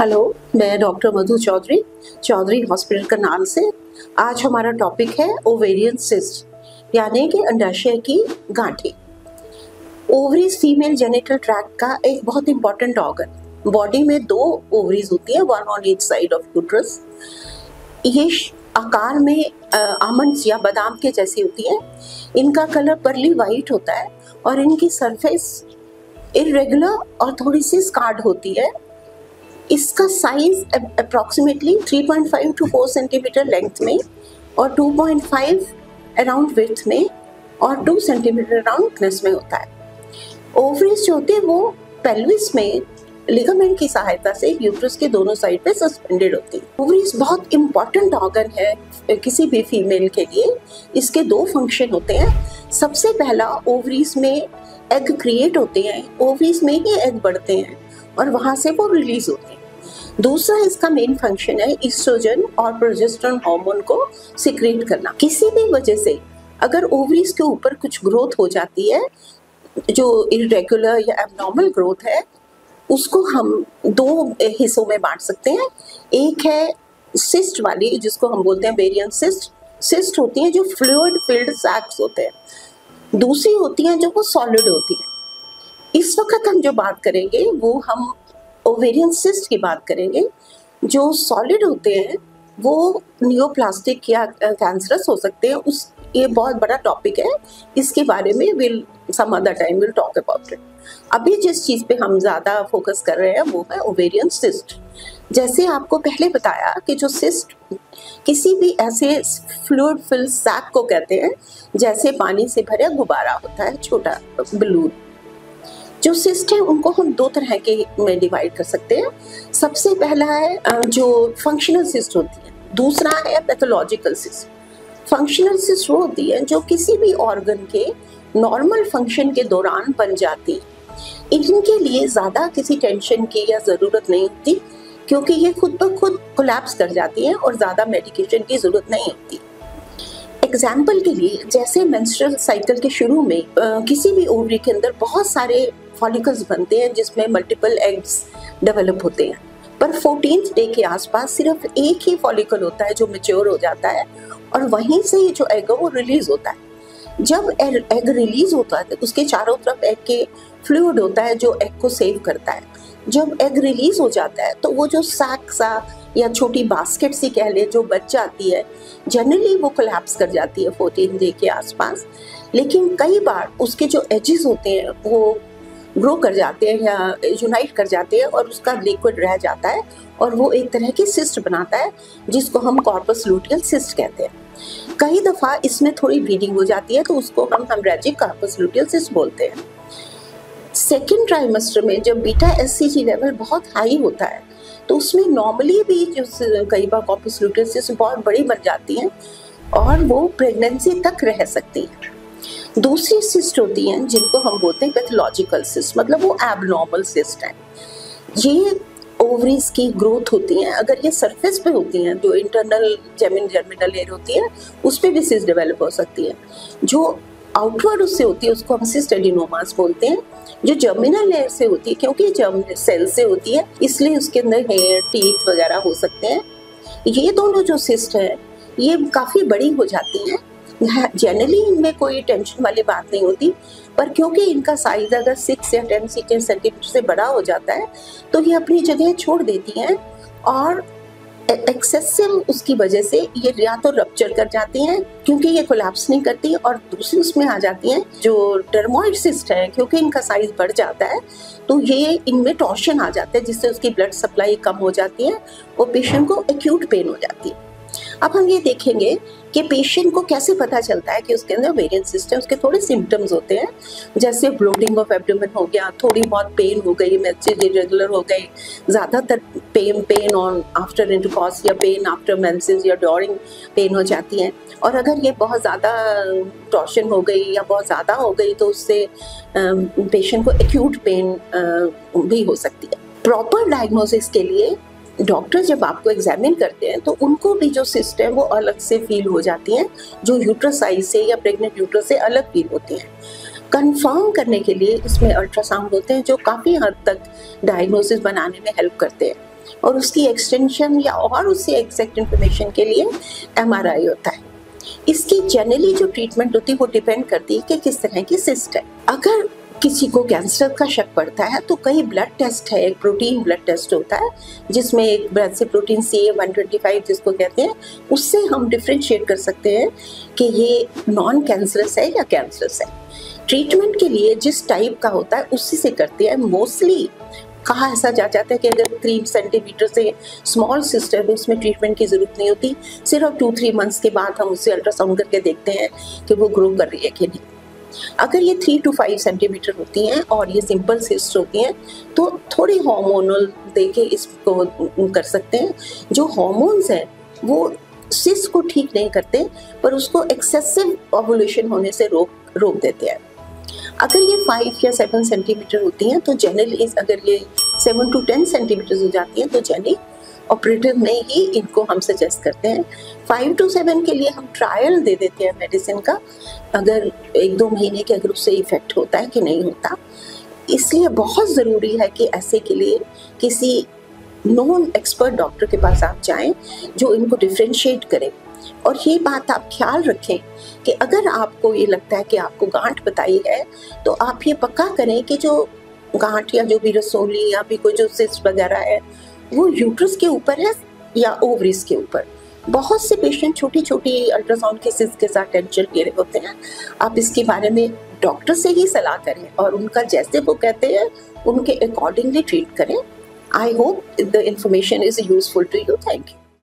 Hello, मैं doctor Madhu Chaudhary, Chaudhary hospital Karnal से। आज हमारा टॉपिक है ओवेरियन सिस्ट, यानी कि अंडाशय की गांठें। ओवरीज फीमेल जेनिटल ट्रैक्ट का एक बहुत इंपॉर्टेंट ऑर्गन। बॉडी में दो ओवरीज होती है, one on each side of uterus. ये आकार में आमंड्स या बादाम के जैसी होती है। इनका कलर पर्ली वाइट होता है और इनकी सरफेस इरेगुलर और थोड़ी सी स्कार्ड होती है। इसका size approximately 3.5 to 4 centimetre length में और 2.5 अराउंड विड्थ में और 2 सेंटीमीटर अराउंड थिकनेस में होता है। ओवरीज जो होती है वो पेल्विस में लिगामेंट की सहायता से यूट्रस के दोनों साइड पे सस्पेंडेड होती है। ओवरीज बहुत इंपॉर्टेंट ऑर्गन है किसी भी फीमेल के लिए। इसके दो फंक्शन होते हैं। सबसे पहला, ओवरीज में एग क्रिएट होते हैं, ओवरीज में ही एग बढ़ते हैं और वहां से वो रिलीज होते हैं। दूसरा इसका मेन फंक्शन है ईस्ट्रोजन और प्रोजेस्टेरोन हार्मोन को सिक्रीट करना। किसी भी वजह से अगर ओवरीज के ऊपर कुछ ग्रोथ हो जाती है जो इरेगुलर या एबनॉर्मल ग्रोथ है, उसको हम दो हिस्सों में बांट सकते हैं। एक है सिस्ट वाली, जिसको हम बोलते हैं ओवेरियन सिस्ट। सिस्ट होती है जो फ्लूइड फिल्ड सैक्स होते हैं। दूसरी होती है जो वो सॉलिड होती है। इस वक्त हम जो बात करेंगे वो हम ओवेरियन सिस्ट की बात करेंगे। जो सॉलिड होते हैं वो नियोप्लास्टिक या कैंसरस हो सकते हैं। ये बहुत बड़ा टॉपिक है, इसके बारे में will some other time will talk about it. अभी जिस चीज़ पे हम ज़्यादा फोकस कर रहे हैं वो है ओवेरियन सिस्ट। जैसे आपको पहले बताया कि जो सिस्ट किसी भी ऐसे फ्लूइड फिल्ड सैक को कहते हैं जैसे पानी से भरा गुब्बारा होता है, छोटा बलून। जो सिस्ट है उनको हम दो तरह के में डिवाइड कर सकते हैं। सबसे पहला है जो फंक्शनल सिस्ट होती है, दूसरा है पैथोलॉजिकल सिस्ट। फंक्शनल सिस्ट वो होती है जो किसी भी ऑर्गन के नॉर्मल फंक्शन के दौरान बन जाती है। इनके लिए ज़्यादा किसी टेंशन की या ज़रूरत नहीं होती, क्योंकि ये खुद ब खुद कोलैप्स कर जाती हैं और ज़्यादा मेडिकेशन की ज़रूरत नहीं होती। एग्जाम्पल के लिए, जैसे मेंस्ट्रुअल साइकिल के शुरू में किसी भी ओवरी के अंदर बहुत सारे फॉलिकल्स बनते हैं जिसमें मल्टीपल एग्स डेवलप होते हैं, पर 14th डे के आसपास सिर्फ एक ही फॉलिकल होता है जो मैच्योर हो जाता है और वहीं से ही जो एग है वो रिलीज होता है। जब एग रिलीज होता है तो उसके चारों तरफ एग के फ्लूइड होता है जो एग को सेव करता है। जब एग रिलीज हो जाता है तो वो जो सैक सा या छोटी बास्केट सी कह ले जो बच जाती है, जनरली वो कोलैप्स कर जाती है 14th डे के आसपास। लेकिन कई बार उसके जो एजेस होते हैं वो ग्रो कर जाते हैं या यूनाइट कर जाते हैं और उसका लिक्विड रह जाता है और वो एक तरह की सिस्ट बनाता है जिसको हम कॉर्पस लूटियल सिस्ट कहते हैं। कई दफ़ा इसमें थोड़ी ब्लीडिंग हो जाती है तो उसको हम हेमरेजिक कॉर्पस लूटियल सिस्ट बोलते हैं। सेकेंड ट्राइमेस्टर में जब बीटा एससीजी लेवल बहुत हाई होता है तो उसमें नॉर्मली भी जो कई बार कॉर्पस लूटियल सिस्ट बहुत बड़ी बन जाती हैं और वो प्रेगनेंसी तक रह सकती है। दूसरी सिस्ट होती हैं जिनको हम बोलते हैं पैथोलॉजिकल सिस्ट, मतलब वो एबनॉर्मल सिस्ट है। ये ओवरीज की ग्रोथ होती हैं। अगर ये सरफेस पे होती हैं, जो इंटरनल जर्मिनल लेयर होती है, उस पर भी सिस्ट डेवलप हो सकती है। जो आउटवर्ड उससे होती है उसको हम सिस्ट एडिनोमास बोलते हैं। जो जर्मिनल लेयर से होती है, क्योंकि जर्मिनल सेल से होती है इसलिए उसके अंदर हेयर, टीथ वगैरह हो सकते हैं। ये दोनों जो सिस्ट है ये काफ़ी बड़ी हो जाती हैं। जनरली इनमें कोई टेंशन वाली बात नहीं होती, पर क्योंकि इनका साइज अगर 6 या 10 सेंटीमीटर से बड़ा हो जाता है तो ये अपनी जगह छोड़ देती हैं और एक्सेसिव उसकी वजह से ये या तो रप्चर कर जाती हैं क्योंकि ये कोलैप्स नहीं करती, और दूसरी उसमें आ जाती हैं जो डर्मोइड सिस्ट है। क्योंकि इनका साइज बढ़ जाता है तो ये इनमें टॉर्शन आ जाता है जिससे उसकी ब्लड सप्लाई कम हो जाती है और पेशेंट को एक्यूट पेन हो जाती है। अब हम ये देखेंगे कि पेशेंट को कैसे पता चलता है कि उसके अंदर ओवेरियन सिस्ट है। उसके थोड़े सिम्टम्स होते हैं, जैसे ब्लोटिंग ऑफ एब्डोमेन हो गया, थोड़ी बहुत पेन हो गई, मेंसेस इरेगुलर हो गई, ज़्यादातर पेन ऑन आफ्टर इंटरकॉर्स या पेन आफ्टर मेंसेस या ड्यूरिंग पेन हो जाती है। और अगर ये बहुत ज़्यादा टॉर्शन हो गई या बहुत ज़्यादा हो गई तो उससे पेशेंट को एक्यूट पेन भी हो सकती है। प्रॉपर डायग्नोसिस के लिए डॉक्टर जब आपको एग्जामिन करते हैं तो उनको भी जो सिस्ट है वो अलग से फील हो जाती हैं, जो यूट्रस साइज से या प्रेग्नेंट यूट्रस से अलग फील होती हैं। कंफर्म करने के लिए इसमें अल्ट्रासाउंड होते हैं जो काफ़ी हद तक डायग्नोसिस बनाने में हेल्प करते हैं। और उसकी एक्सटेंशन या और उससे एग्जैक्ट इंफॉर्मेशन के लिए MRI होता है। इसकी जनरली जो ट्रीटमेंट होती है वो डिपेंड करती है कि किस तरह की सिस्ट है। अगर किसी को कैंसर का शक पड़ता है तो कई ब्लड टेस्ट है, एक प्रोटीन ब्लड टेस्ट होता है जिसमें एक ब्लड से प्रोटीन CA-125 जिसको कहते हैं, उससे हम डिफ्रेंशिएट कर सकते हैं कि ये नॉन कैंसरस है या कैंसरस है। ट्रीटमेंट के लिए जिस टाइप का होता है उसी से करते हैं। मोस्टली कहा ऐसा जाता है कि अगर 3 सेंटीमीटर से स्मॉल सिस्ट है तो उसमें ट्रीटमेंट की ज़रूरत नहीं होती, सिर्फ 2-3 मंथ्स के बाद हम उससे अल्ट्रासाउंड करके देखते हैं कि वो ग्रो कर रही है कि नहीं। अगर ये 3 to 5 सेंटीमीटर होती हैं और ये सिंपल सिस्ट होती हैं तो थोड़ी हार्मोनल देके इसको कर सकते हैं। जो हार्मोन्स हैं वो सिस्ट को ठीक नहीं करते पर उसको एक्सेसिव ओवुलेशन होने से रोक देते हैं। अगर ये 5 या 7 सेंटीमीटर होती हैं तो जनरली, अगर ये 7 to 10 सेंटीमीटर हो जाती हैं तो जनरली ऑपरेटर में ही इनको हम सजेस्ट करते हैं। 5 to 7 के लिए हम ट्रायल दे देते हैं मेडिसिन का, अगर 1-2 महीने के अगर उससे इफेक्ट होता है कि नहीं होता। इसलिए बहुत ज़रूरी है कि ऐसे के लिए किसी नॉन एक्सपर्ट डॉक्टर के पास आप जाएं जो इनको डिफ्रेंशिएट करे। और ये बात आप ख्याल रखें कि अगर आपको ये लगता है कि आपको गांठ बताई है तो आप ये पक्का करें कि जो गांठ या जो भी रसोली या भी कोई जो सिस्ट वगैरह है वो यूट्रस के ऊपर है या ओवरीज के ऊपर। बहुत से पेशेंट छोटी छोटी अल्ट्रासाउंड के सिस्ट के साथ टेंशन ले रहे होते हैं। आप इसके बारे में डॉक्टर से ही सलाह करें और उनका जैसे वो कहते हैं उनके अकॉर्डिंगली ट्रीट करें। I hope the information is useful to you. Thank you.